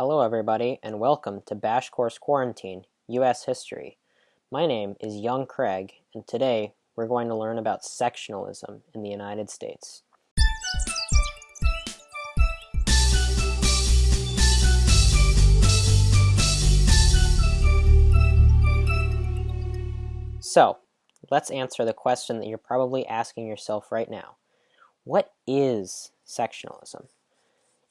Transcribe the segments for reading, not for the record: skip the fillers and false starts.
Hello everybody, and welcome to Bash Course Quarantine, U.S. History. My name is Young Craig, and today we're going to learn about sectionalism in the United States. So, let's answer the question that you're probably asking yourself right now. What is sectionalism?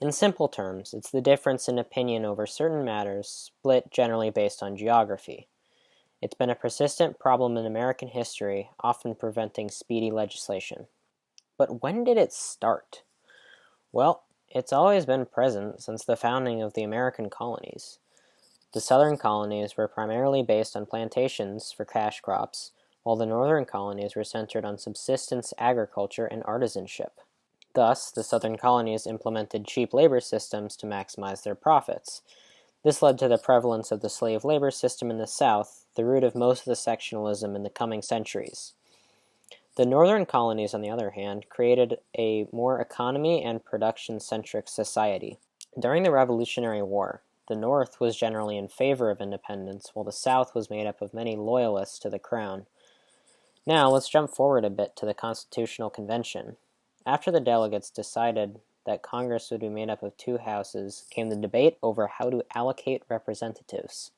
In simple terms, it's the difference in opinion over certain matters, split generally based on geography. It's been a persistent problem in American history, often preventing speedy legislation. But when did it start? Well, it's always been present since the founding of the American colonies. The southern colonies were primarily based on plantations for cash crops, while the northern colonies were centered on subsistence agriculture and artisanship. Thus, the southern colonies implemented cheap labor systems to maximize their profits. This led to the prevalence of the slave labor system in the South, the root of most of the sectionalism in the coming centuries. The northern colonies, on the other hand, created a more economy and production-centric society. During the Revolutionary War, the North was generally in favor of independence, while the South was made up of many loyalists to the Crown. Now, let's jump forward a bit to the Constitutional Convention. After the delegates decided that Congress would be made up of two houses, came the debate over how to allocate representatives.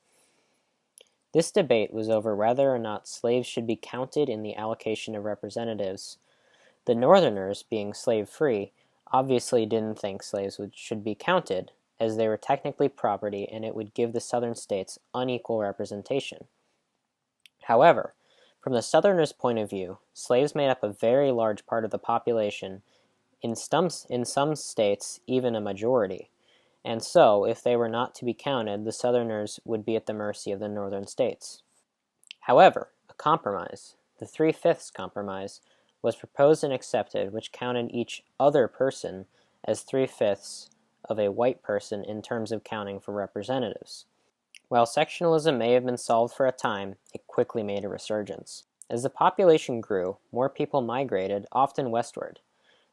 This debate was over whether or not slaves should be counted in the allocation of representatives. The Northerners, being slave-free, obviously didn't think slaves should be counted, as they were technically property and it would give the Southern states unequal representation. However, from the Southerners' point of view, slaves made up a very large part of the population, in some states even a majority, and so, if they were not to be counted, the Southerners would be at the mercy of the Northern states. However, a compromise, the 3/5 compromise, was proposed and accepted, which counted each other person as 3/5 of a white person in terms of counting for representatives. While sectionalism may have been solved for a time, it quickly made a resurgence. As the population grew, more people migrated, often westward.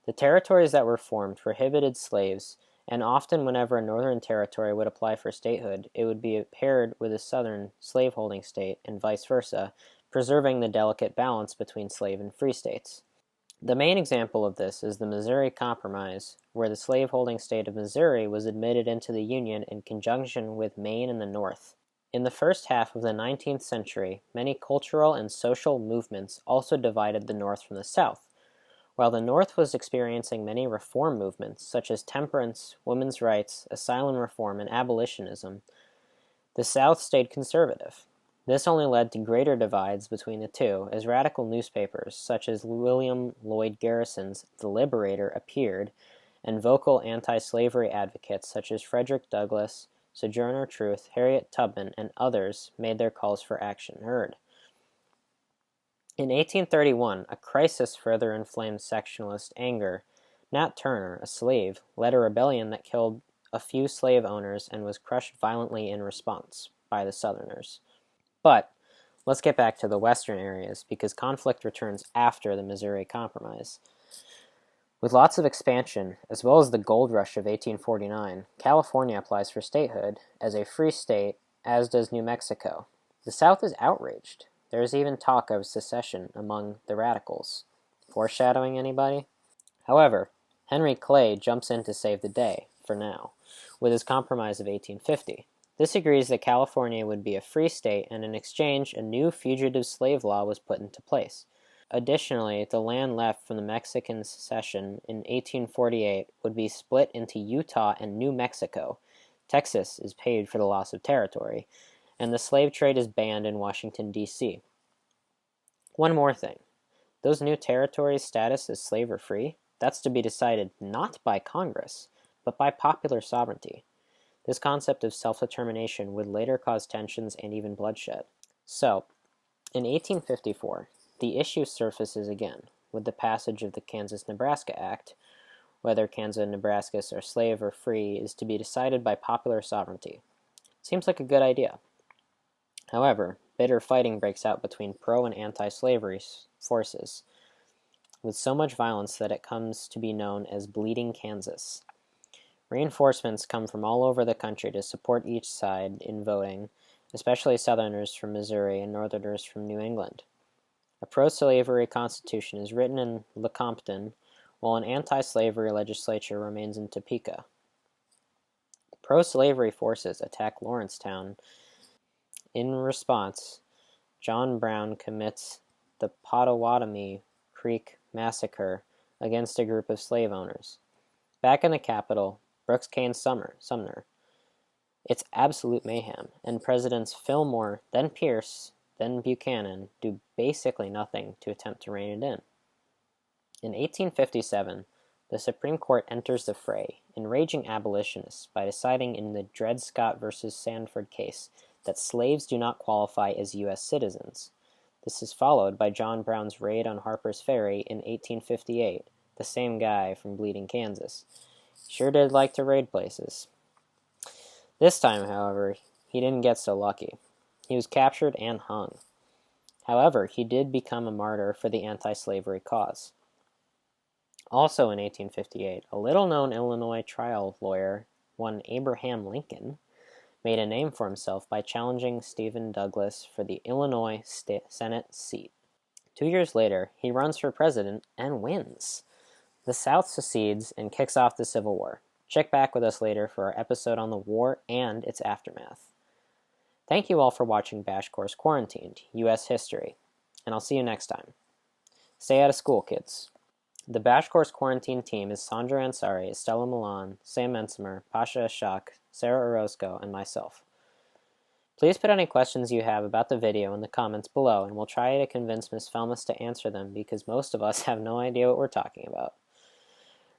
The territories that were formed prohibited slaves, and often whenever a northern territory would apply for statehood, it would be paired with a southern slaveholding state, and vice versa, preserving the delicate balance between slave and free states. The main example of this is the Missouri Compromise, where the slaveholding state of Missouri was admitted into the Union in conjunction with Maine and the North. In the first half of the 19th century, many cultural and social movements also divided the North from the South. While the North was experiencing many reform movements, such as temperance, women's rights, asylum reform, and abolitionism, the South stayed conservative. This only led to greater divides between the two, as radical newspapers, such as William Lloyd Garrison's The Liberator, appeared, and vocal anti-slavery advocates such as Frederick Douglass, Sojourner Truth, Harriet Tubman, and others made their calls for action heard. In 1831, a crisis further inflamed sectionalist anger. Nat Turner, a slave, led a rebellion that killed a few slave owners and was crushed violently in response by the Southerners. But let's get back to the western areas, because conflict returns after the Missouri Compromise. With lots of expansion, as well as the gold rush of 1849, California applies for statehood as a free state, as does New Mexico. The South is outraged. There is even talk of secession among the radicals. Foreshadowing anybody? However, Henry Clay jumps in to save the day, for now, with his Compromise of 1850. This agrees that California would be a free state, and in exchange, a new fugitive slave law was put into place. Additionally, the land left from the Mexican secession in 1848 would be split into Utah and New Mexico. Texas is paid for the loss of territory, and the slave trade is banned in Washington, D.C. One more thing. Those new territories' status as slave or free, that's to be decided not by Congress, but by popular sovereignty. This concept of self-determination would later cause tensions and even bloodshed. So, in 1854, the issue surfaces again with the passage of the Kansas-Nebraska Act. Whether Kansas-Nebraskans are slave or free is to be decided by popular sovereignty. Seems like a good idea. However, bitter fighting breaks out between pro- and anti-slavery forces, with so much violence that it comes to be known as Bleeding Kansas. Reinforcements come from all over the country to support each side in voting, especially Southerners from Missouri and Northerners from New England. A pro-slavery constitution is written in Lecompton, while an anti-slavery legislature remains in Topeka. Pro-slavery forces attack Lawrencetown. In response, John Brown commits the Pottawatomie Creek Massacre against a group of slave owners. Back in the capital, Brooks canes Sumner. It's absolute mayhem, and Presidents Fillmore, then Pierce, then Buchanan do basically nothing to attempt to rein it in. In 1857, the Supreme Court enters the fray, enraging abolitionists by deciding in the Dred Scott v. Sanford case that slaves do not qualify as U.S. citizens. This is followed by John Brown's raid on Harper's Ferry in 1858, the same guy from Bleeding Kansas. Sure did like to raid places. This time, however, he didn't get so lucky. He was captured and hung. However, he did become a martyr for the anti-slavery cause. Also in 1858, a little-known Illinois trial lawyer, one Abraham Lincoln, made a name for himself by challenging Stephen Douglas for the Illinois Senate seat. 2 years later, he runs for president and wins. The South secedes and kicks off the Civil War. Check back with us later for our episode on the war and its aftermath. Thank you all for watching Bash Course Quarantined, U.S. History, and I'll see you next time. Stay out of school, kids. The Bash Course Quarantine team is Sandro Ansari, Estela Millan, Sam Mencimer, Pasha, Ishaq, Sarah Orozco, and myself. Please put any questions you have about the video in the comments below, and we'll try to convince Ms. Felmus to answer them because most of us have no idea what we're talking about.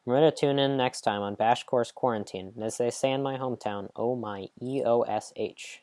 Remember to tune in next time on Bash Course Quarantine, and as they say in my hometown, oh my EOSH.